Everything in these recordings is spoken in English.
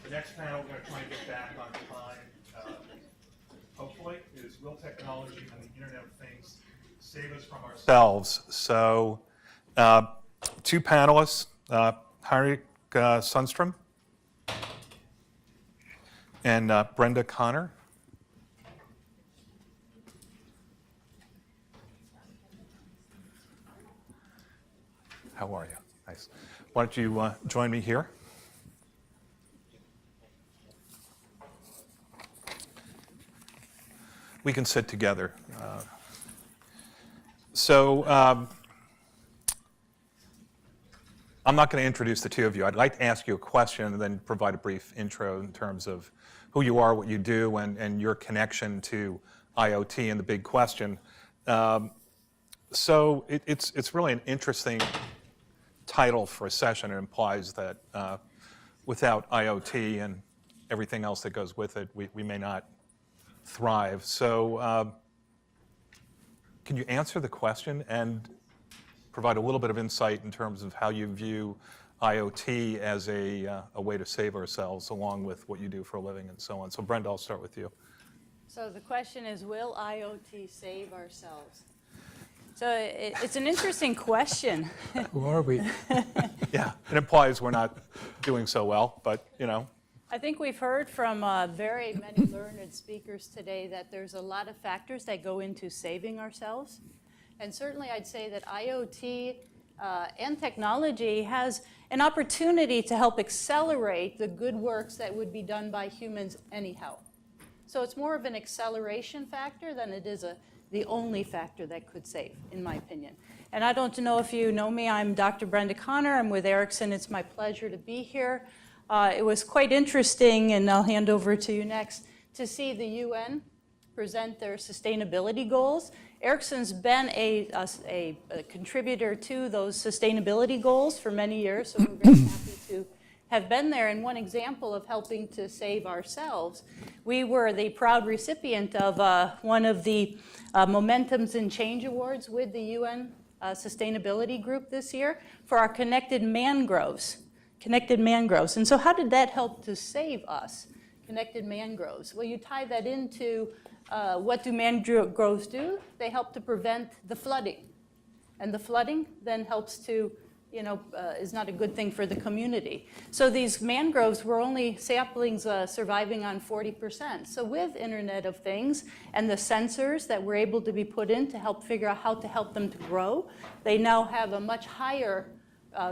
The next panel, we're going to try and get back on time, hopefully, is will technology and the Internet of Things save us from ourselves? So, two panelists, Henrik Sundström and Brenda Connor. How are you? Nice. Why don't you join me here? We can sit together. I'm not going to introduce the two of you. I'd like to ask you a question and then provide a brief intro in terms of who you are, what you do, and your connection to IoT and the big question. So it's really an interesting title for a session. It implies that without IoT and everything else that goes with it, we may not thrive. So can you answer the question and provide a little bit of insight in terms of how you view IoT as a way to save ourselves, along with what you do for a living and so on? So Brenda, I'll start with you. So the question is, will IoT save ourselves? So it's an interesting question. Who are we? Yeah, it implies we're not doing so well, but you know. I think we've heard from very many learned speakers today that there's a lot of factors that go into saving ourselves. And certainly I'd say that IoT and technology has an opportunity to help accelerate the good works that would be done by humans anyhow. So it's more of an acceleration factor than it is the only factor that could save, in my opinion. And I don't know if you know me, I'm Dr. Brenda Connor. I'm with Ericsson. It's my pleasure to be here. It was quite interesting, and I'll hand over to you next, to see the UN present their sustainability goals. Ericsson's been a contributor to those sustainability goals for many years, so we're very happy to have been there. And one example of helping to save ourselves, we were the proud recipient of one of the Momentums in Change Awards with the UN Sustainability Group this year for our connected mangroves. And so how did that help to save us, connected mangroves? Well, you tie that into what do mangroves do? They help to prevent the flooding. And the flooding then helps to, is not a good thing for the community. So these mangroves were only saplings surviving on 40%. So with Internet of Things and the sensors that were able to be put in to help figure out how to help them to grow, they now have a much higher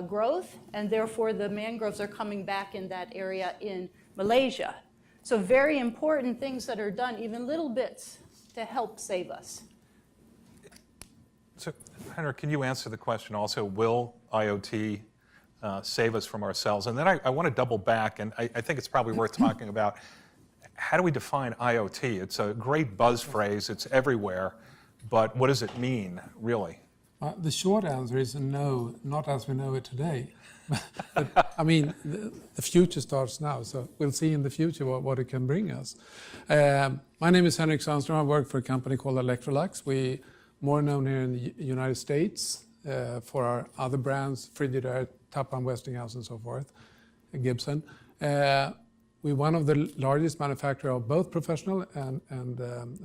growth, and therefore the mangroves are coming back in that area in Malaysia. So very important things that are done, even little bits, to help save us. So, Henrik, can you answer the question also, will IoT save us from ourselves? And then I want to double back, and I think it's probably worth talking about how do we define IoT? It's a great buzz phrase, it's everywhere, but what does it mean, really? The short answer is no, not as we know it today. But, I mean, the future starts now, so we'll see in the future what it can bring us. My name is Henrik Sundström. I work for a company called Electrolux. We more known here in the United States for our other brands, Frigidaire, Tappan, Westinghouse, and so forth, and Gibson. We're one of the largest manufacturers of both professional and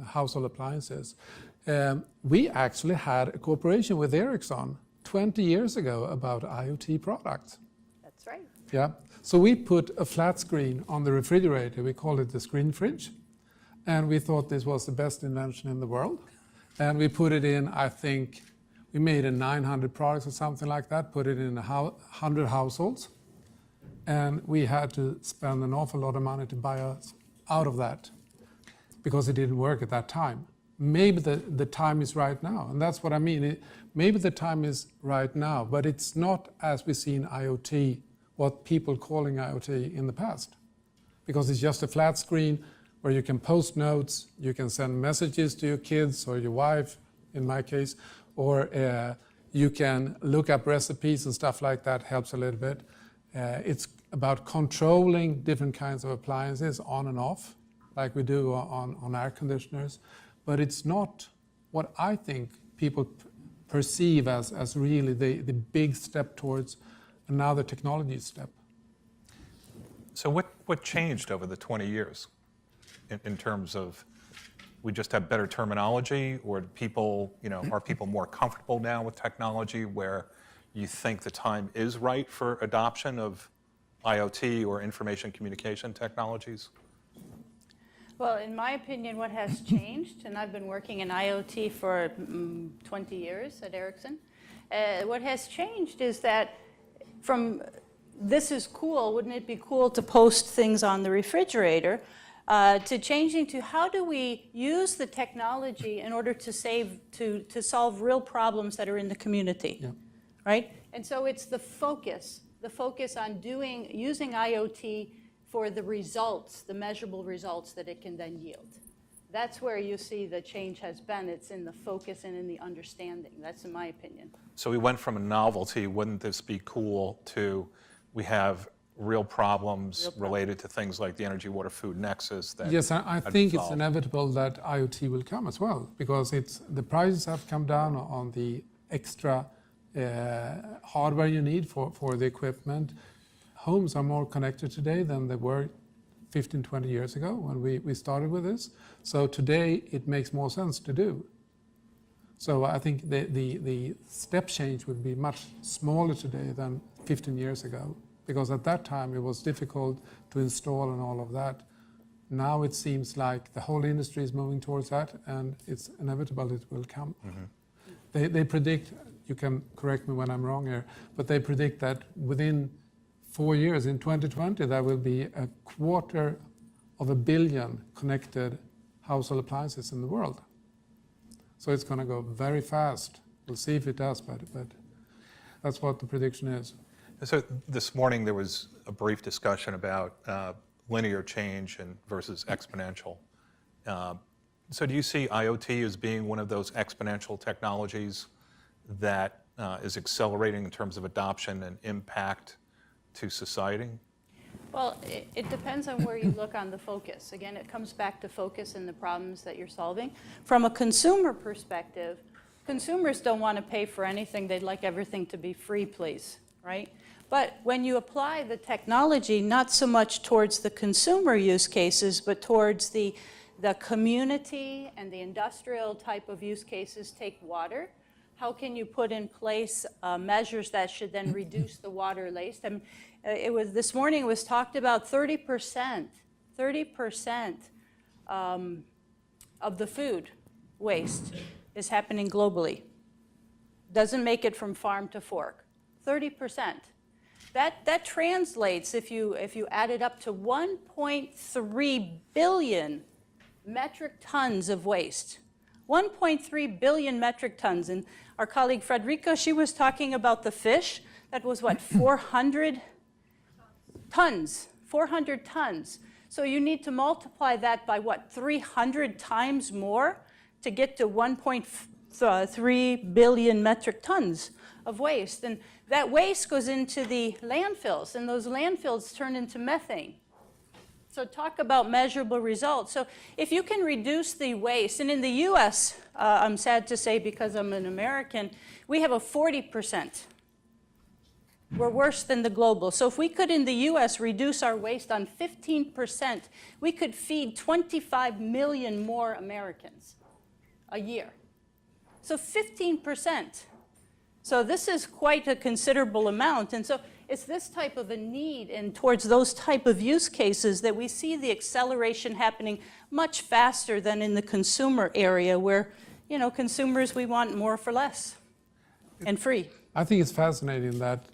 household appliances. We actually had a cooperation with Ericsson 20 years ago about IoT products. That's right. Yeah. So we put a flat screen on the refrigerator. We called it the screen fridge. And we thought this was the best invention in the world. And we put it in, I think, we made 900 products or something like that, put it in 100 households. And we had to spend an awful lot of money to buy us out of that because it didn't work at that time. Maybe the time is right now, and that's what I mean. Maybe the time is right now, but it's not as we see in IoT, what people calling IoT in the past. Because it's just a flat screen where you can post notes, you can send messages to your kids or your wife, in my case, or you can look up recipes and stuff like that, helps a little bit. It's about controlling different kinds of appliances on and off, like we do on air conditioners. But it's not what I think people perceive as really the big step towards another technology step. So what changed over the 20 years in terms of we just have better terminology, or do people, are people more comfortable now with technology where you think the time is right for adoption of IoT or information communication technologies? Well, in my opinion, what has changed, and I've been working in IoT for 20 years at Ericsson, what has changed is that from this is cool, wouldn't it be cool to post things on the refrigerator, to changing to how do we use the technology in order to solve real problems that are in the community, right? And so it's the focus on using IoT for the results, the measurable results that it can then yield. That's where you see the change has been. It's in the focus and in the understanding. That's in my opinion. So we went from a novelty, wouldn't this be cool, to we have real problems related to things like the energy, water, food nexus. Yes, I think it's inevitable that IoT will come as well, because the prices have come down on the extra hardware you need for the equipment. Homes are more connected today than they were 15, 20 years ago when we started with this. So today it makes more sense to do. So I think the step change would be much smaller today than 15 years ago, because at that time it was difficult to install and all of that. Now it seems like the whole industry is moving towards that, and it's inevitable it will come. Mm-hmm. They predict, you can correct me when I'm wrong here, but they predict that within 4 years, in 2020, there will be 250 million connected household appliances in the world. So it's going to go very fast. We'll see if it does, but that's what the prediction is. So this morning there was a brief discussion about linear change versus exponential. So do you see IoT as being one of those exponential technologies that is accelerating in terms of adoption and impact to society? Well, it depends on where you look on the focus. Again, it comes back to focus and the problems that you're solving. From a consumer perspective, consumers don't want to pay for anything. They'd like everything to be free, please, right? But when you apply the technology, not so much towards the consumer use cases, but towards the community and the industrial type of use cases, take water. How can you put in place measures that should then reduce the water waste? And this morning it was talked about 30% of the food waste is happening globally. Doesn't make it from farm to fork. 30%. That translates, if you add it up, to 1.3 billion metric tons of waste. 1.3 billion metric tons. And our colleague Frederica, she was talking about the fish. That was what, 400 tons? 400 tons. So you need to multiply that by what, 300 times more to get to 1.3 billion metric tons of waste. And that waste goes into the landfills, and those landfills turn into methane. So talk about measurable results. So if you can reduce the waste, and in the US, I'm sad to say because I'm an American, we have a 40%. We're worse than the global. So if we could in the US reduce our waste on 15%, we could feed 25 million more Americans a year. So 15%. So this is quite a considerable amount. And so it's this type of a need and towards those type of use cases that we see the acceleration happening much faster than in the consumer area where, consumers, we want more for less and free. I think it's fascinating that,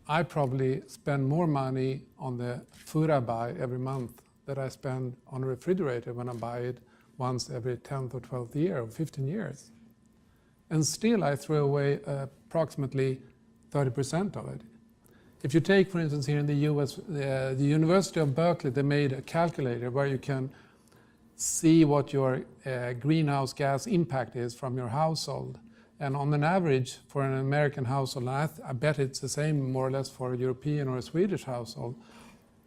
I probably spend more money on the food I buy every month than I spend on a refrigerator when I buy it once every 10th or 12th year or 15 years. And still I throw away approximately 30% of it. If you take, for instance, here in the US, the University of Berkeley, they made a calculator where you can see what your greenhouse gas impact is from your household. And on an average, for an American household, and I bet it's the same more or less for a European or a Swedish household,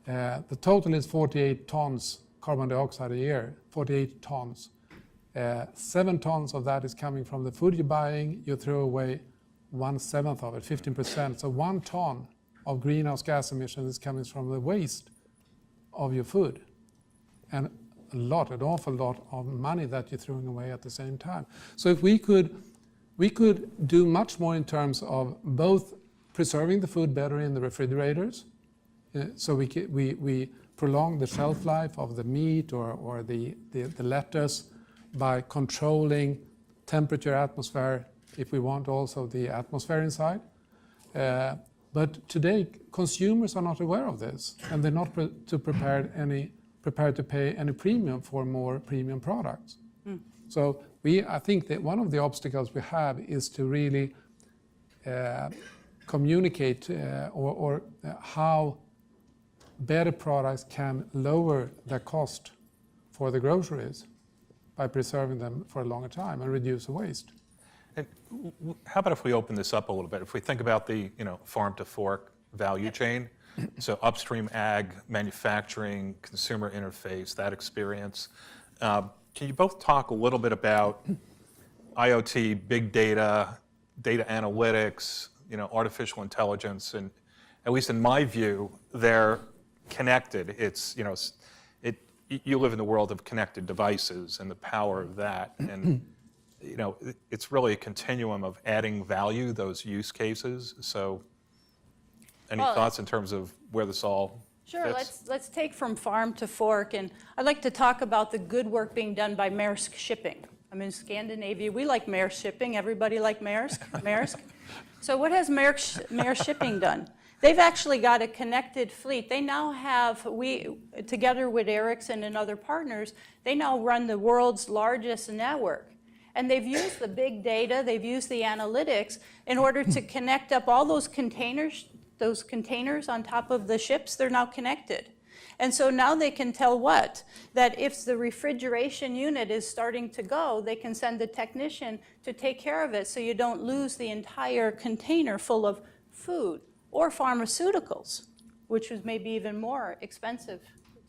the total is 48 tons carbon dioxide a year, 48 tons. 7 tons of that is coming from the food you're buying. You throw away 1/7 of it, 15%. So 1 ton of greenhouse gas emissions is coming from the waste of your food. And an awful lot of money that you're throwing away at the same time. So if we could do much more in terms of both preserving the food better in the refrigerators, so we prolong the shelf life of the meat or the lettuce by controlling temperature, atmosphere, if we want also the atmosphere inside. But today, consumers are not aware of this, and they're not prepared to pay any premium for more premium products. So I think that one of the obstacles we have is to really communicate or how better products can lower the cost for the groceries by preserving them for a longer time and reduce the waste. And how about if we open this up a little bit? If we think about the farm to fork value chain, so upstream ag, manufacturing, consumer interface, that experience. Can you both talk a little bit about IoT, big data, data analytics, artificial intelligence, and at least in my view, they're connected. It's you live in the world of connected devices and the power of that, and it's really a continuum of adding value, those use cases. So any thoughts in terms of where this all Sure, fits? let's take from farm to fork, and I'd like to talk about the good work being done by Maersk Shipping. I'm in Scandinavia, we like Maersk Shipping, everybody like Maersk? So what has Maersk Shipping done? They've actually got a connected fleet. They now have, together with Ericsson and other partners, they now run the world's largest network. And they've used the big data, they've used the analytics in order to connect up all those containers on top of the ships. They're now connected. And so now they can tell that if the refrigeration unit is starting to go, they can send a technician to take care of it so you don't lose the entire container full of food or pharmaceuticals, which was maybe even more expensive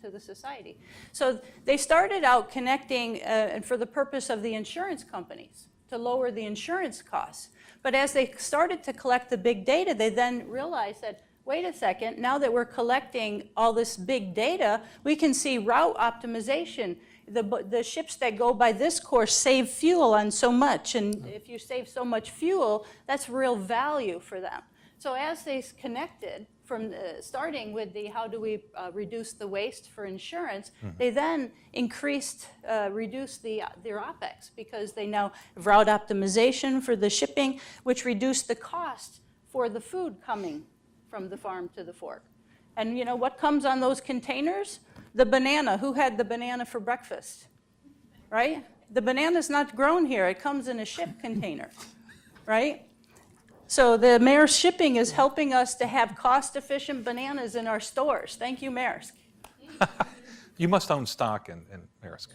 to the society. So they started out connecting for the purpose of the insurance companies to lower the insurance costs. But as they started to collect the big data, they then realized that, wait a second, now that we're collecting all this big data, we can see route optimization. The ships that go by this course save fuel on so much, and if you save so much fuel, that's real value for them. So as they connected, from starting with the how do we reduce the waste for insurance, they then reduced their OPEX, because they now have route optimization for the shipping, which reduced the cost for the food coming from the farm to the fork. And what comes on those containers? The banana. Who had the banana for breakfast? Right? The banana's not grown here. It comes in a ship container, right? So the Maersk Shipping is helping us to have cost-efficient bananas in our stores. Thank you, Maersk. You must own stock in Maersk.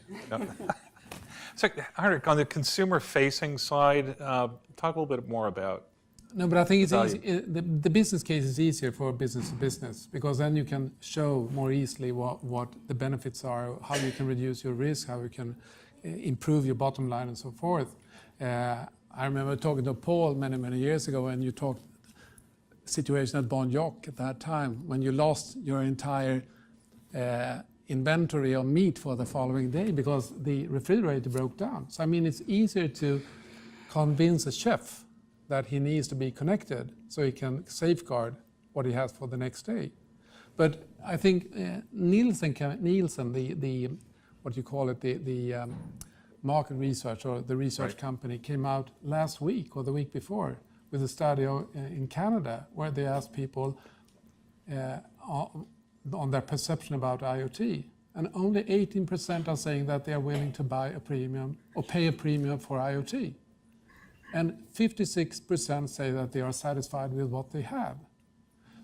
So, Henrik, on the consumer-facing side, talk a little bit more about. No, but I think it's easy. The business case is easier for business to business, because then you can show more easily what the benefits are, how you can reduce your risk, how you can improve your bottom line, and so forth. I remember talking to Paul many years ago, and you talked situation at Bon Joc at that time, when you lost your entire inventory of meat for the following day because the refrigerator broke down. So it's easier to convince a chef that he needs to be connected so he can safeguard what he has for the next day. But I think Nielsen, the what you call it, the market research, or the research company, came out last week or the week before with a study in Canada where they asked people on their perception about IoT, and only 18% are saying that they are willing to buy a premium or pay a premium for IoT, and 56% say that they are satisfied with what they have.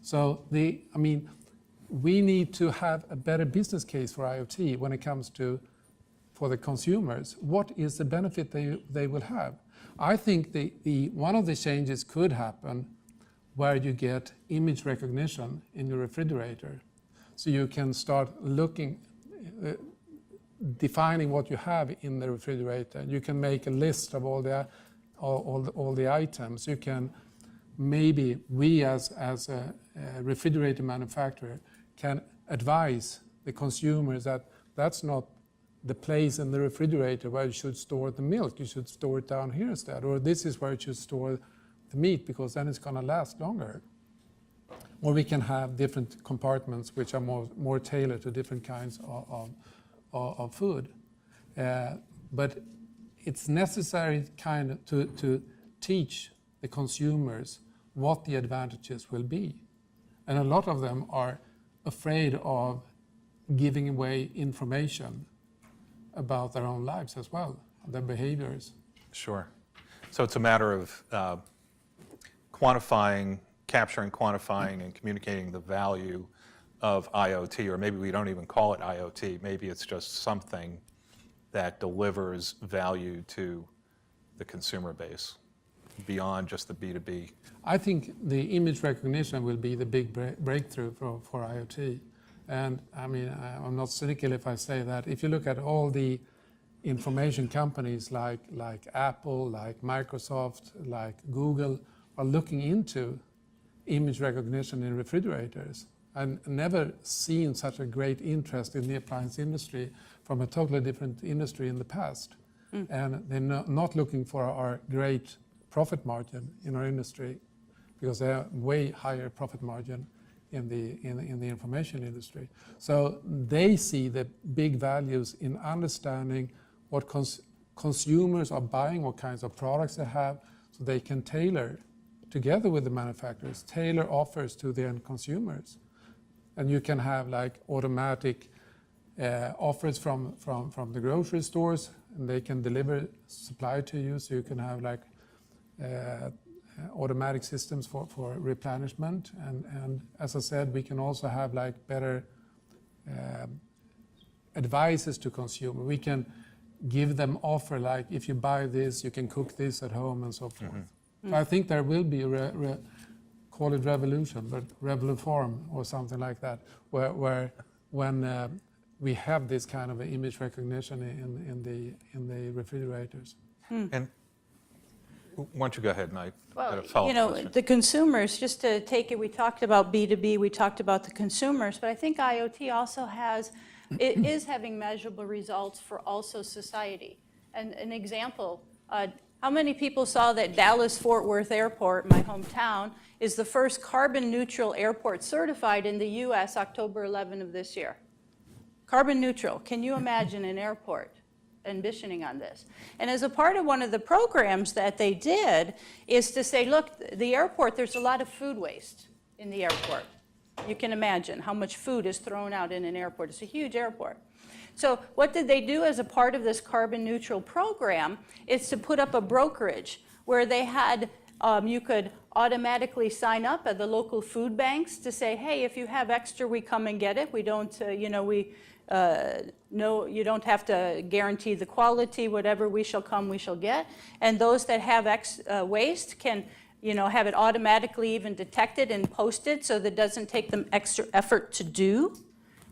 So we need to have a better business case for IoT when it comes to for the consumers. What is the benefit they will have? I think one of the changes could happen where you get image recognition in your refrigerator, so you can start looking, defining what you have in the refrigerator. You can make a list of all the items. You can maybe, we as refrigerator manufacturer can advise the consumers that that's not the place in the refrigerator where you should store the milk. You should store it down here instead. Or this is where you should store the meat because then it's going to last longer. Or we can have different compartments which are more tailored to different kinds of food. But it's necessary kind of to teach the consumers what the advantages will be. And a lot of them are afraid of giving away information about their own lives as well, their behaviors. Sure. So it's a matter of capturing, quantifying, and communicating the value of IoT, or maybe we don't even call it IoT. Maybe it's just something that delivers value to the consumer base beyond just the B2B. I think the image recognition will be the big breakthrough for IoT. And I mean, I'm not cynical if I say that. If you look at all the information companies like Apple, like Microsoft, like Google, are looking into image recognition in refrigerators. I've never seen such a great interest in the appliance industry from a totally different industry in the past. And they're not looking for our great profit margin in our industry because they have way higher profit margin in the information industry. So they see the big values in understanding what consumers are buying, what kinds of products they have, so they can tailor, together with the manufacturers, tailor offers to the end consumers. And you can have like automatic offers from the grocery stores, and they can deliver supply to you, so you can have like automatic systems for replenishment. And as I said, we can also have like better advices to consumer. We can give them offer like, if you buy this, you can cook this at home and so forth. So I think there will be call it revolution, but revoluform or something like that, where when we have this kind of image recognition in the refrigerators. And why don't you go ahead, and I had a Well, follow-up question. the consumers, just to take it, we talked about B2B, we talked about the consumers, but I think IoT also it is having measurable results for also society. And an example, how many people saw that Dallas-Fort Worth Airport, my hometown, is the first carbon neutral airport certified in the US October 11 of this year? Carbon neutral. Can you imagine an airport ambitioning on this? And as a part of one of the programs that they did is to say, look, the airport, there's a lot of food waste in the airport. You can imagine how much food is thrown out in an airport. It's a huge airport. So what did they do as a part of this carbon neutral program is to put up a brokerage where they had, you could automatically sign up at the local food banks to say, hey, if you have extra, we come and get it. We don't, no, you don't have to guarantee the quality, whatever we shall come, we shall get. And those that have waste can, have it automatically even detected and posted so that it doesn't take them extra effort to do.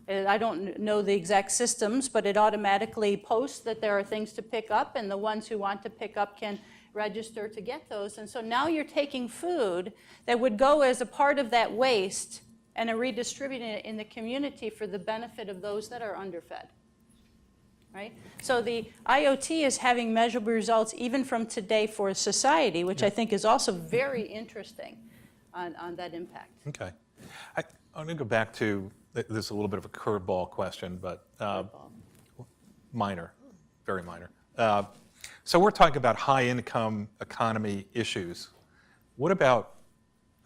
I don't know the exact systems, but it automatically posts that there are things to pick up, and the ones who want to pick up can register to get those. And so now you're taking food that would go as a part of that waste and are redistributing it in the community for the benefit of those that are underfed. Right? So the IoT is having measurable results even from today for society, which I think is also very interesting on that impact. Okay. I'm going to go back to, this is a little bit of a curveball question, but minor, very minor. So we're talking about high-income economy issues. What about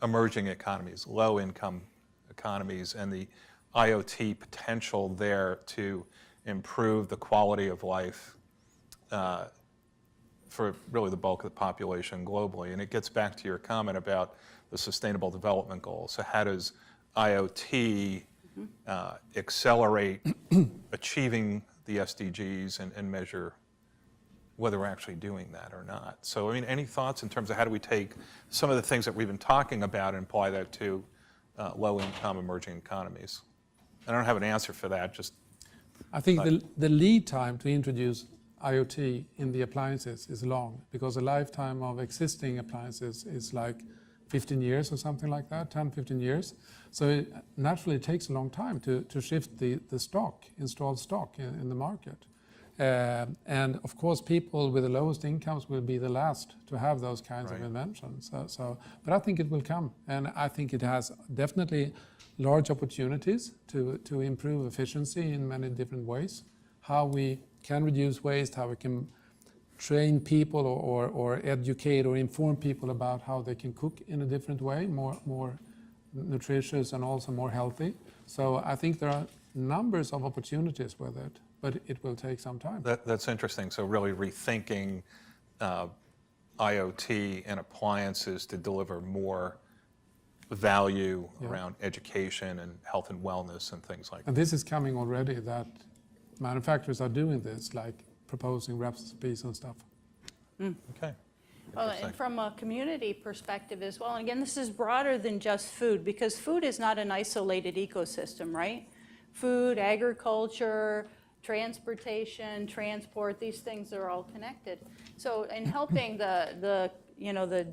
emerging economies, low-income economies, and the IoT potential there to improve the quality of life for really the bulk of the population globally? And it gets back to your comment about the Sustainable Development Goals. So how does IoT accelerate achieving the SDGs and measure whether we're actually doing that or not? So, I mean, any thoughts in terms of how do we take some of the things that we've been talking about and apply that to low-income emerging economies? I don't have an answer for that, just... I think the lead time to introduce IoT in the appliances is long, because the lifetime of existing appliances is like 15 years or something like that, 10, 15 years. So naturally it takes a long time to shift the stock, installed stock in the market. And of course people with the lowest incomes will be the last to have those kinds of inventions. But I think it will come, and I think it has definitely large opportunities to improve efficiency in many different ways. How we can reduce waste, how we can train people or educate or inform people about how they can cook in a different way, more nutritious and also more healthy. So I think there are numbers of opportunities with it, but it will take some time. That's interesting. So really rethinking IoT and appliances to deliver more value around education and health and wellness and things like that. And this is coming already, that manufacturers are doing this, like proposing recipes and stuff. Okay. Well, and from a community perspective as well, and again, this is broader than just food, because food is not an isolated ecosystem, right? Food, agriculture, transportation, transport, these things are all connected. So in helping the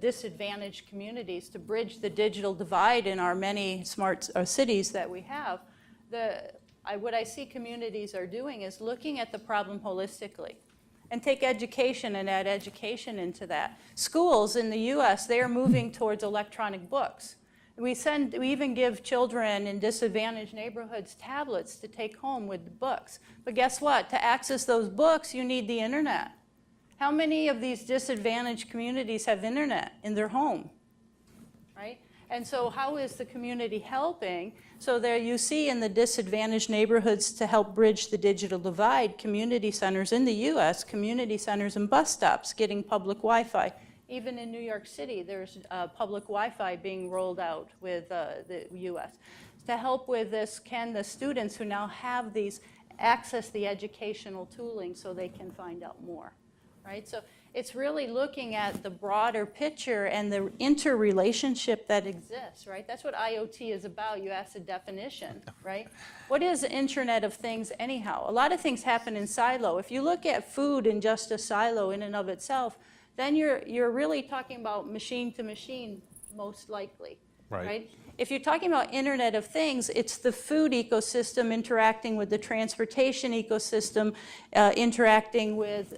disadvantaged communities to bridge the digital divide in our many smart cities that we have, what I see communities are doing is looking at the problem holistically and take education and add education into that. Schools in the US, they are moving towards electronic books. We even give children in disadvantaged neighborhoods tablets to take home with the books. But guess what? To access those books, you need the internet. How many of these disadvantaged communities have internet in their home, right? And so how is the community helping? So there you see in the disadvantaged neighborhoods, to help bridge the digital divide, community centers in the US, community centers and bus stops getting public Wi-Fi. Even in New York City, there's public Wi-Fi being rolled out with the US. To help with this, can the students who now have these access the educational tooling so they can find out more, right? So it's really looking at the broader picture and the interrelationship that exists, right? That's what IoT is about. You asked the definition, right? What is the Internet of Things anyhow? A lot of things happen in silo. If you look at food in just a silo in and of itself, then you're really talking about machine to machine, most likely, right? If you're talking about Internet of Things, it's the food ecosystem interacting with the transportation ecosystem, interacting with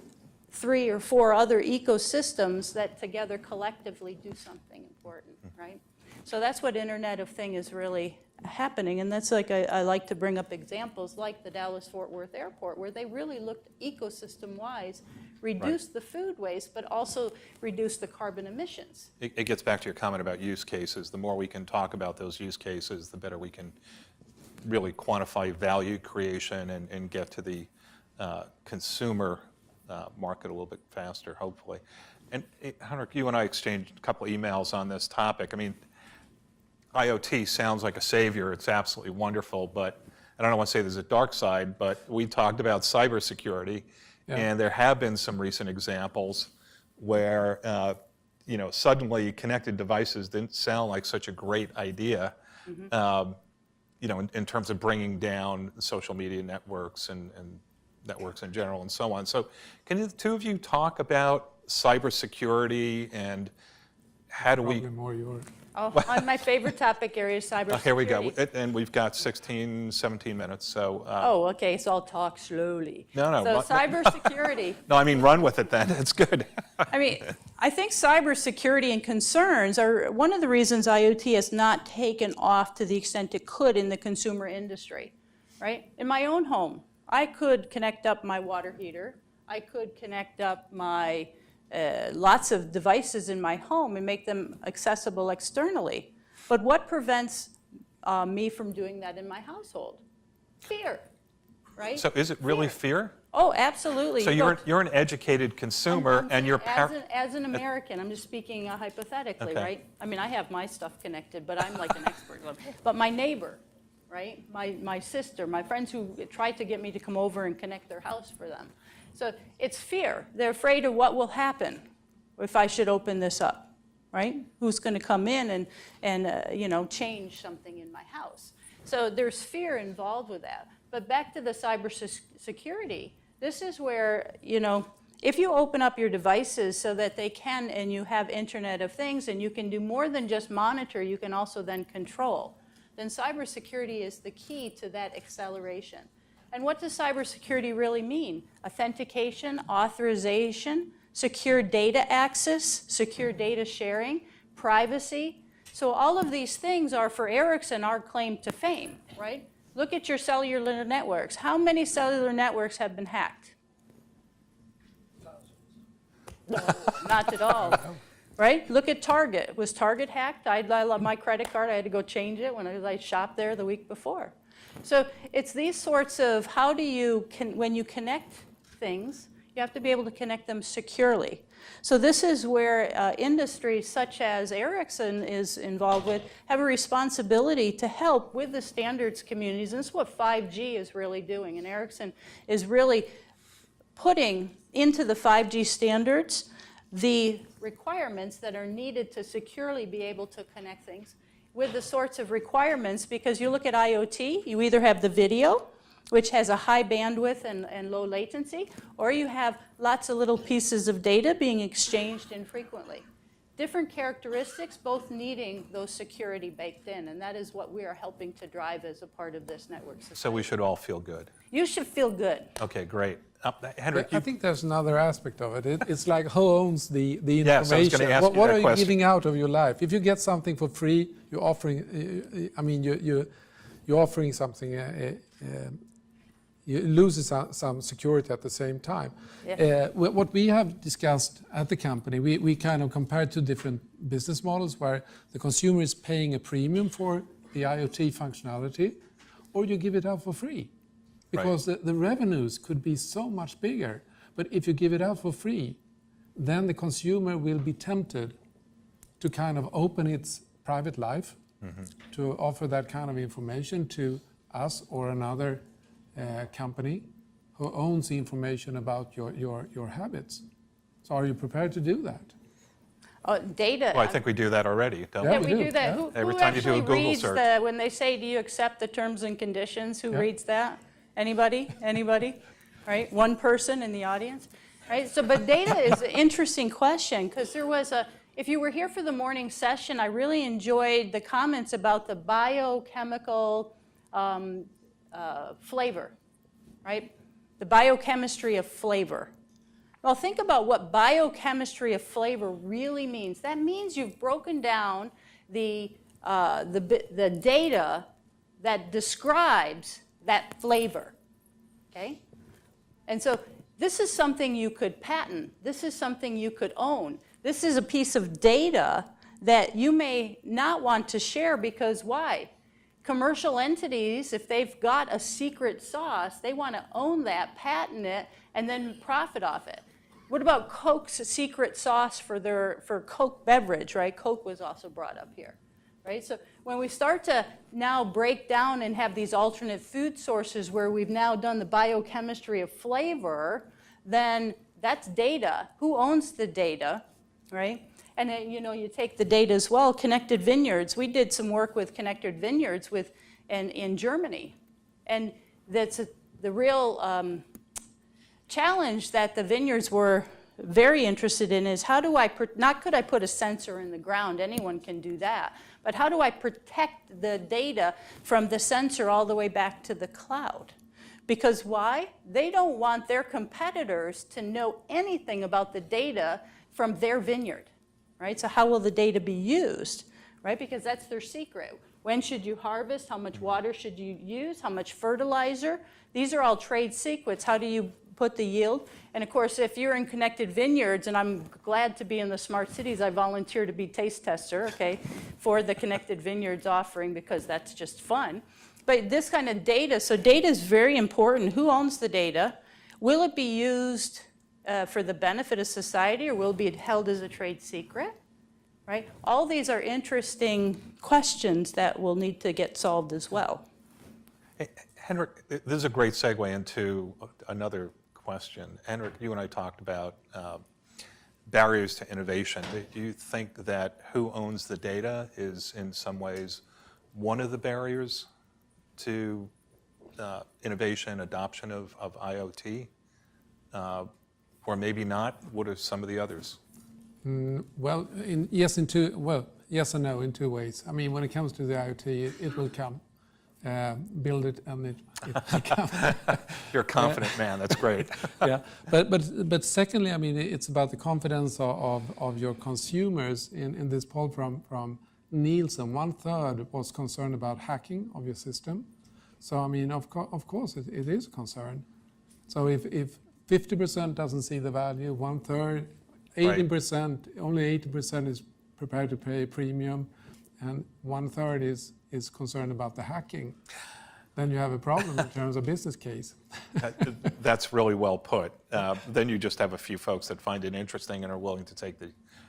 3 or 4 other ecosystems that together collectively do something important, right? So that's what Internet of Things is really happening, and that's like I like to bring up examples like the Dallas-Fort Worth Airport, where they really looked ecosystem-wise, reduced the food waste, but also reduced the carbon emissions. It gets back to your comment about use cases. The more we can talk about those use cases, the better we can really quantify value creation and get to the consumer market a little bit faster, hopefully. And Henrik, you and I exchanged a couple emails on this topic. I mean, IoT sounds like a savior. It's absolutely wonderful, but I don't want to say there's a dark side, but we talked about cybersecurity, and there have been some recent examples where suddenly connected devices didn't sound like such a great idea, in terms of bringing down social media networks and networks in general and so on. So can the two of you talk about cybersecurity and how do Probably more yours. Oh, my favorite topic area is cybersecurity. Here we go. And we've got 16, 17 minutes, so... okay, so I'll talk slowly. No. So cybersecurity. No, I mean, run with it then. It's good. I mean, I think cybersecurity and concerns are one of the reasons IoT has not taken off to the extent it could in the consumer industry, right? In my own home, I could connect up my water heater. I could connect up my lots of devices in my home and make them accessible externally. But what prevents me from doing that in my household? Fear, right? So is it really fear? Oh, absolutely. So you're an educated consumer, and your as an American, I'm just speaking hypothetically, right? I mean, I have my stuff connected, but I'm like an expert. But my neighbor, right? My sister, my friends who tried to get me to come over and connect their house for them. So it's fear. They're afraid of what will happen if I should open this up, right? Who's going to come in and change something in my house? So there's fear involved with that. But back to the cybersecurity, this is where, If you open up your devices so that they can, and you have Internet of Things, and you can do more than just monitor, you can also then control, then cybersecurity is the key to that acceleration. And what does cybersecurity really mean? Authentication, authorization, secure data access, secure data sharing, privacy. So all of these things are, for Ericsson, our claim to fame, right? Look at your cellular networks. How many cellular networks have been hacked? No, not at all. Right? Look at Target. Was Target hacked? I love my credit card. I had to go change it when I shopped there the week before. So it's these sorts of how do you, when you connect things, you have to be able to connect them securely. So this is where industries such as Ericsson is involved with have a responsibility to help with the standards communities. And this is what 5G is really doing. And Ericsson is really putting into the 5G standards the requirements that are needed to securely be able to connect things with the sorts of requirements, because you look at IoT, you either have the video, which has a high bandwidth and low latency, or you have lots of little pieces of data being exchanged infrequently. Different characteristics, both needing those security baked in, and that is what we are helping to drive as a part of this network society. So we should all feel good. You should feel good. Okay, great. Henrik, I think there's another aspect of it. It's like who owns the information. Yes, I was gonna ask you what that are you question. giving out of your life? If you get something for free, you're offering. I mean, you're offering something. You lose some security at the same time. Yeah. What we have discussed at the company, we kind of compared two different business models where the consumer is paying a premium for the IoT functionality, or you give it out for free. Because the revenues could be so much bigger. But if you give it out for free, then the consumer will be tempted to kind of open its private life to offer that kind of information to us or another company who owns the information about your habits. So are you prepared to do that? Data. well, I think we do that already, don't Yeah, we? we we do do, that. yeah. Who Every time you do a actually Google reads search. when they say, do you accept the terms and conditions? Who Yeah. reads that? Anybody? Anybody? Right? One person in the audience? Right? So, but data is an interesting question, because there was if you were here for the morning session, I really enjoyed the comments about the biochemical flavor, right? The biochemistry of flavor. Well, think about what biochemistry of flavor really means. That means you've broken down the data that describes that flavor, okay? And so this is something you could patent. This is something you could own. This is a piece of data that you may not want to share, because why? Commercial entities, if they've got a secret sauce, they want to own that, patent it, and then profit off it. What about Coke's secret sauce for Coke beverage, right? Coke was also brought up here, right? So when we start to now break down and have these alternate food sources where we've now done the biochemistry of flavor, then that's data. Who owns the data, right? And then, you take the data as well. Connected Vineyards. We did some work with Connected Vineyards in Germany. And that's the real challenge that the vineyards were very interested in is how do I, not could I put a sensor in the ground, anyone can do that, but how do I protect the data from the sensor all the way back to the cloud? Because why? They don't want their competitors to know anything about the data from their vineyard, right? So how will the data be used, right? Because that's their secret. When should you harvest? How much water should you use? How much fertilizer? These are all trade secrets. How do you put the yield? And of course, if you're in Connected Vineyards, and I'm glad to be in the Smart Cities, I volunteer to be taste tester, okay, for the Connected Vineyards offering, because that's just fun. But this kind of data, so data is very important. Who owns the data? Will it be used for the benefit of society, or will it be held as a trade secret? Right? All these are interesting questions that will need to get solved as well. Hey, Henrik, this is a great segue into another question. Henrik, you and I talked about barriers to innovation. Do you think that who owns the data is in some ways one of the barriers to innovation, adoption of IoT? Or maybe not? What are some of the others? Well, yes and no in two ways. I mean, when it comes to the IoT, it will come. Build it and it will come. You're a confident man. That's great. Yeah, but secondly, I mean, it's about the confidence of your consumers. In this poll from Nielsen, 1/3 was concerned about hacking of your system. So I mean, of course, it is a concern. So if 50% doesn't see the value, 1/3, 80%, only 80% is prepared to pay a premium, and 1/3 is concerned about the hacking, then you have a problem in terms of business case. That's really well put. Then you just have a few folks that find it interesting and are willing to take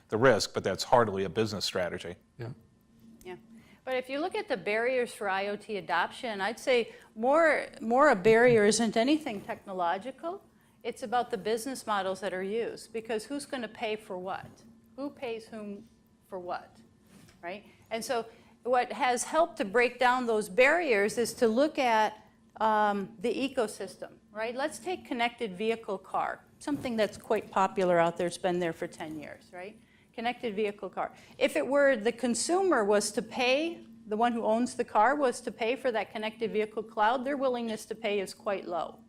the risk, but that's hardly a business strategy. Yeah. Yeah. But if you look at the barriers for IoT adoption, I'd say more a barrier isn't anything technological. It's about the business models that are used, because who's going to pay for what? Who pays whom for what, right? And so what has helped to break down those barriers is to look at the ecosystem, right? Let's take connected vehicle car, something that's quite popular out there. It's been there for 10 years, right? Connected vehicle car. If it were the consumer was to pay, the one who owns the car was to pay for that connected vehicle cloud, their willingness to pay is quite low,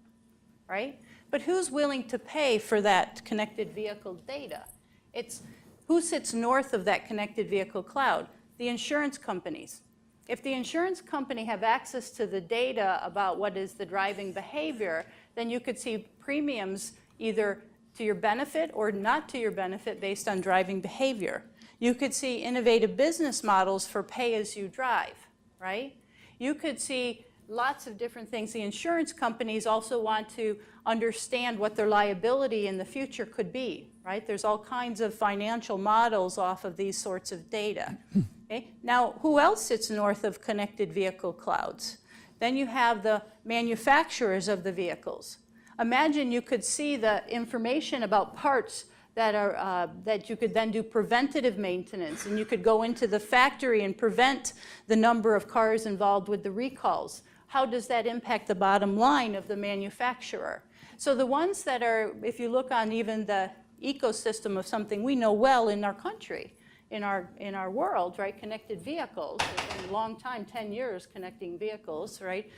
right? But who's willing to pay for that connected vehicle data? It's who sits north of that connected vehicle cloud? The insurance companies. If the insurance company have access to the data about what is the driving behavior, then you could see premiums either to your benefit or not to your benefit based on driving behavior. You could see innovative business models for pay as you drive, right? You could see lots of different things. The insurance companies also want to understand what their liability in the future could be, right? There's all kinds of financial models off of these sorts of data. Okay? Now, who else sits north of connected vehicle clouds? Then you have the manufacturers of the vehicles. Imagine you could see the information about parts that you could then do preventative maintenance, and you could go into the factory and prevent the number of cars involved with the recalls. How does that impact the bottom line of the manufacturer? So the ones that are, if you look on even the ecosystem of something we know well in our country, in our world, right, connected vehicles, it's been a long time, 10 years connecting vehicles, right?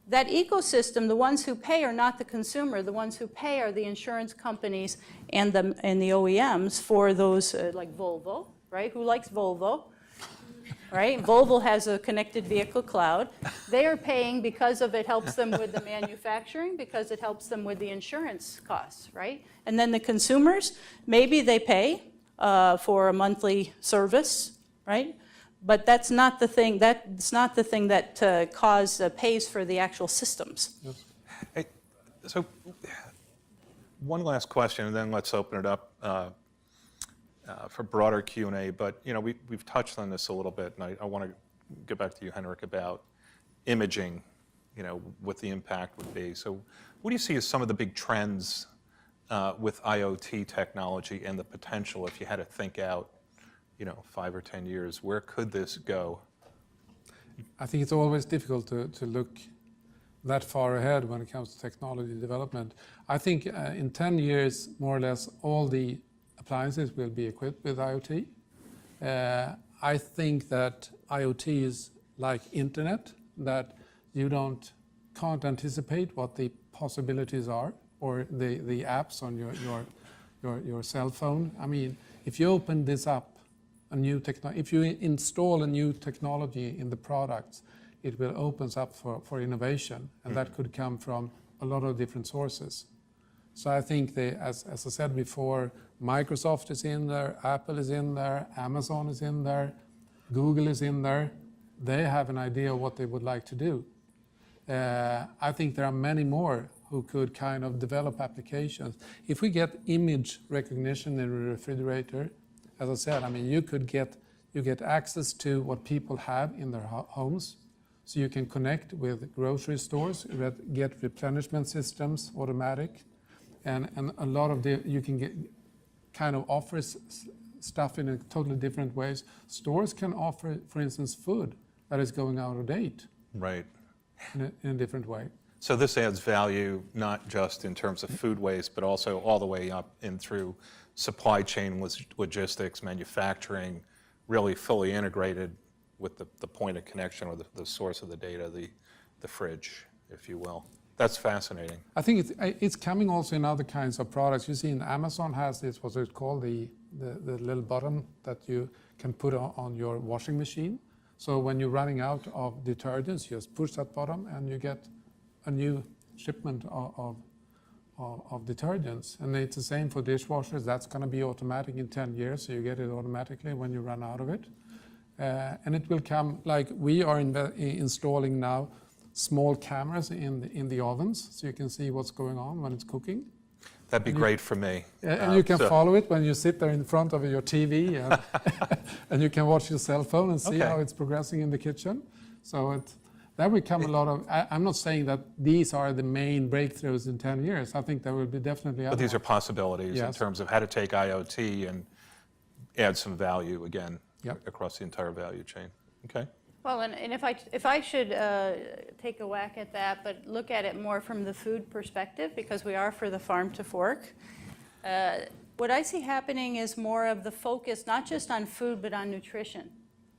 That ecosystem, the ones who pay are not the consumer. The ones who pay are the insurance companies and the OEMs for those, like Volvo, right? Who likes Volvo? Right? Volvo has a connected vehicle cloud. They are paying because of it helps them with the manufacturing, because it helps them with the insurance costs, right? And then the consumers, maybe they pay for a monthly service, right? But that's not the thing. That's not the thing that pays for the actual systems. Yes. Hey, so one last question, and then let's open it up for broader Q&A. But we've touched on this a little bit, and I want to get back to you, Henrik, about imaging. What the impact would be. So, what do you see as some of the big trends with IoT technology and the potential, if you had to think out, 5 or 10 years, where could this go? I think it's always difficult to look that far ahead when it comes to technology development. I think in 10 years, more or less, all the appliances will be equipped with IoT. I think that IoT is like internet, that you can't anticipate what the possibilities are, or the apps on your cell phone. I mean, if you open this up, if you install a new technology in the products, it will open up for innovation, and that could come from a lot of different sources. So I think as I said before, Microsoft is in there, Apple is in there, Amazon is in there, Google is in there. They have an idea of what they would like to do. I think there are many more who could kind of develop applications. If we get image recognition in a refrigerator, as I said, I mean, you get access to what people have in their homes, so you can connect with grocery stores, get replenishment systems automatic, and a lot of you can get kind of offers stuff in a totally different ways. Stores can offer, for instance, food that is going out of date. Right. In a different way. So this adds value not just in terms of food waste, but also all the way up in through supply chain logistics, manufacturing, really fully integrated with the point of connection or the source of the data, the fridge, if you will. That's fascinating. I think it's coming also in other kinds of products. You see, in Amazon has this, what's it called, the little button that you can put on your washing machine. So when you're running out of detergents, you just push that button and you get a new shipment of detergents. And it's the same for dishwashers. That's going to be automatic in 10 years, so you get it automatically when you run out of it. And it will come, like we are installing now, small cameras in the ovens, so you can see what's going on when it's cooking. That'd be great for me. And you can follow it when you sit there in front of your TV, and you can watch your cell phone and see how it's progressing in the kitchen. So that will come a lot of. I'm not saying that these are the main breakthroughs in 10 years. I think there will be definitely other. But these are possibilities in Yes. terms of how to take IoT and add some value again Yep. across the entire value chain. Okay. Well, and if I should take a whack at that, but look at it more from the food perspective, because we are for the farm to fork, what I see happening is more of the focus, not just on food, but on nutrition,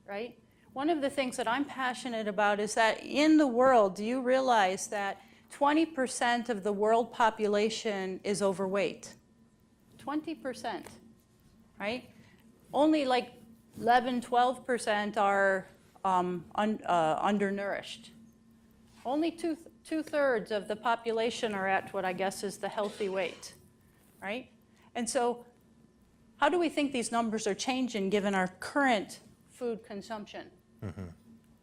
right? One of the things that I'm passionate about is that in the world, do you realize that 20% of the world population is overweight? 20%, right? Only like 11, 12% are undernourished. Only two-thirds of the population are at what I guess is the healthy weight, right? And so how do we think these numbers are changing given our current food consumption,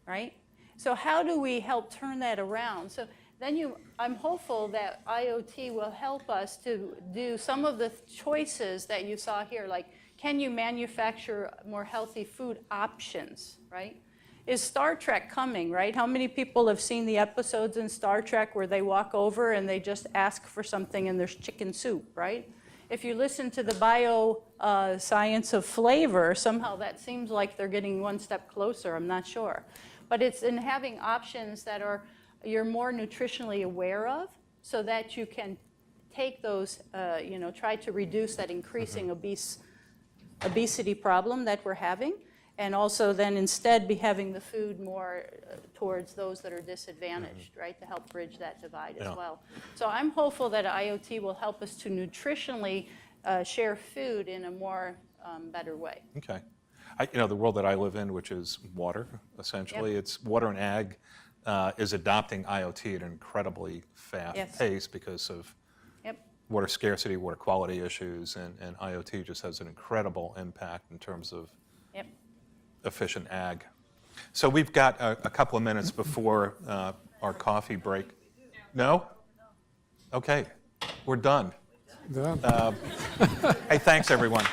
right? So how do we help turn that around? So then I'm hopeful that IoT will help us to do some of the choices that you saw here, like can you manufacture more healthy food options, right? Is Star Trek coming, right? How many people have seen the episodes in Star Trek where they walk over and they just ask for something and there's chicken soup, right? If you listen to the science of flavor, somehow that seems like they're getting one step closer, I'm not sure. But it's in having options that you're more nutritionally aware of so that you can take those, try to reduce that increasing obesity problem that we're having, and also then instead be having the food more towards those that are disadvantaged, right, to help bridge that divide as well. So I'm hopeful that IoT will help us to nutritionally share food in a more better way. Okay. The world that I live in, which is water, essentially, it's water and ag, is adopting IoT at an incredibly fast pace because of water scarcity, water quality issues, and IoT just has an incredible impact in terms of efficient ag. So we've got a couple of minutes before our coffee break. No? Okay, we're done. Done. Hey, thanks everyone.